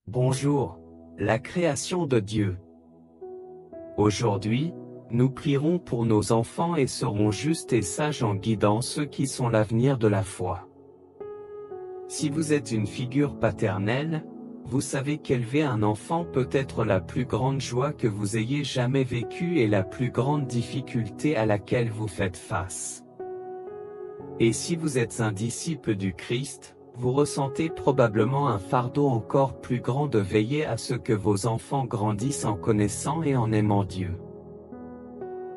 Bonjour, la création de Dieu. Aujourd'hui, nous prierons pour nos enfants et serons justes et sages en guidant ceux qui sont l'avenir de la foi. Si vous êtes une figure paternelle, vous savez qu'élever un enfant peut être la plus grande joie que vous ayez jamais vécue et la plus grande difficulté à laquelle vous faites face. Et si vous êtes un disciple du Christ, vous ressentez probablement un fardeau encore plus grand de veiller à ce que vos enfants grandissent en connaissant et en aimant Dieu.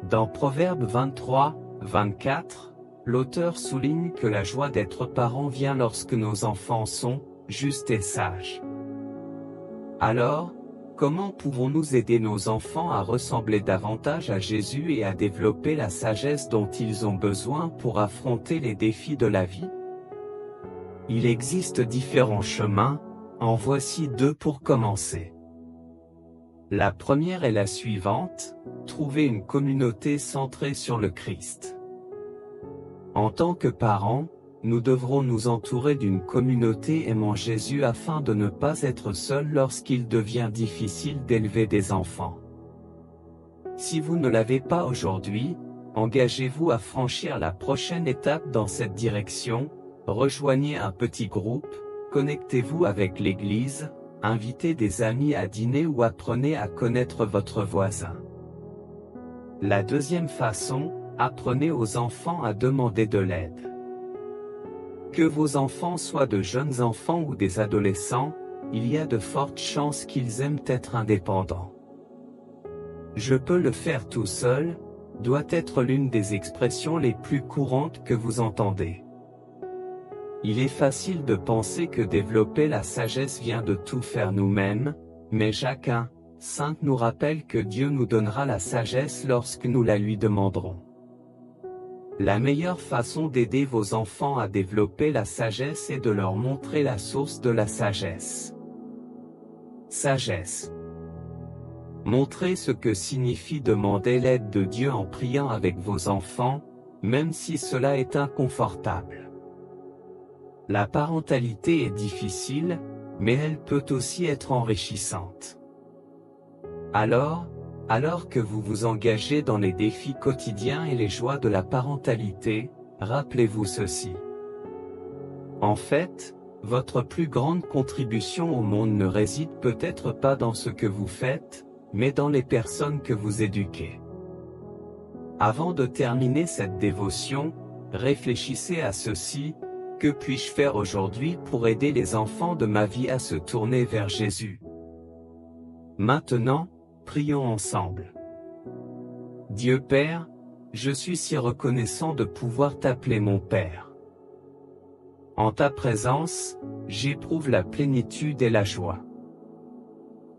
Dans Proverbes 23, 24, l'auteur souligne que la joie d'être parent vient lorsque nos enfants sont justes et sages. Alors, comment pouvons-nous aider nos enfants à ressembler davantage à Jésus et à développer la sagesse dont ils ont besoin pour affronter les défis de la vie? Il existe différents chemins, en voici deux pour commencer. La première est la suivante, trouver une communauté centrée sur le Christ. En tant que parents, nous devrons nous entourer d'une communauté aimant Jésus afin de ne pas être seuls lorsqu'il devient difficile d'élever des enfants. Si vous ne l'avez pas aujourd'hui, engagez-vous à franchir la prochaine étape dans cette direction. Rejoignez un petit groupe, connectez-vous avec l'église, invitez des amis à dîner ou apprenez à connaître votre voisin. La deuxième façon, apprenez aux enfants à demander de l'aide. Que vos enfants soient de jeunes enfants ou des adolescents, il y a de fortes chances qu'ils aiment être indépendants. Je peux le faire tout seul, doit être l'une des expressions les plus courantes que vous entendez. Il est facile de penser que développer la sagesse vient de tout faire nous-mêmes, mais Jacques 1:5 nous rappelle que Dieu nous donnera la sagesse lorsque nous la lui demanderons. La meilleure façon d'aider vos enfants à développer la sagesse est de leur montrer la source de la sagesse. Sagesse. Montrez ce que signifie demander l'aide de Dieu en priant avec vos enfants, même si cela est inconfortable. La parentalité est difficile, mais elle peut aussi être enrichissante. Alors que vous vous engagez dans les défis quotidiens et les joies de la parentalité, rappelez-vous ceci. En fait, votre plus grande contribution au monde ne réside peut-être pas dans ce que vous faites, mais dans les personnes que vous éduquez. Avant de terminer cette dévotion, réfléchissez à ceci. Que puis-je faire aujourd'hui pour aider les enfants de ma vie à se tourner vers Jésus? Maintenant, prions ensemble. Dieu Père, je suis si reconnaissant de pouvoir t'appeler mon Père. En ta présence, j'éprouve la plénitude et la joie.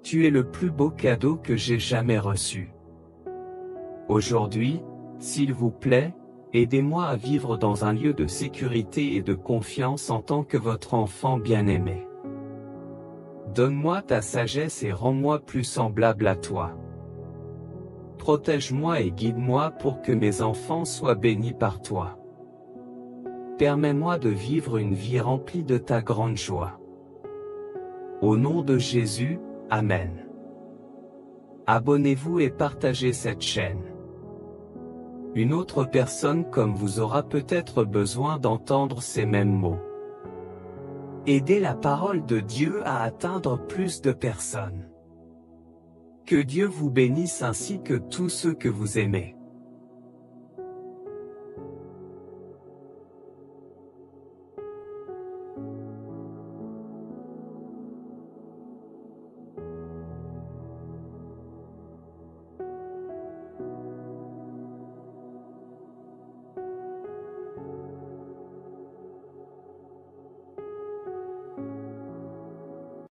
Tu es le plus beau cadeau que j'ai jamais reçu. Aujourd'hui, s'il vous plaît, aidez-moi à vivre dans un lieu de sécurité et de confiance en tant que votre enfant bien-aimé. Donne-moi ta sagesse et rends-moi plus semblable à toi. Protège-moi et guide-moi pour que mes enfants soient bénis par toi. Permets-moi de vivre une vie remplie de ta grande joie. Au nom de Jésus, Amen. Abonnez-vous et partagez cette chaîne. Une autre personne comme vous aura peut-être besoin d'entendre ces mêmes mots. Aidez la parole de Dieu à atteindre plus de personnes. Que Dieu vous bénisse ainsi que tous ceux que vous aimez.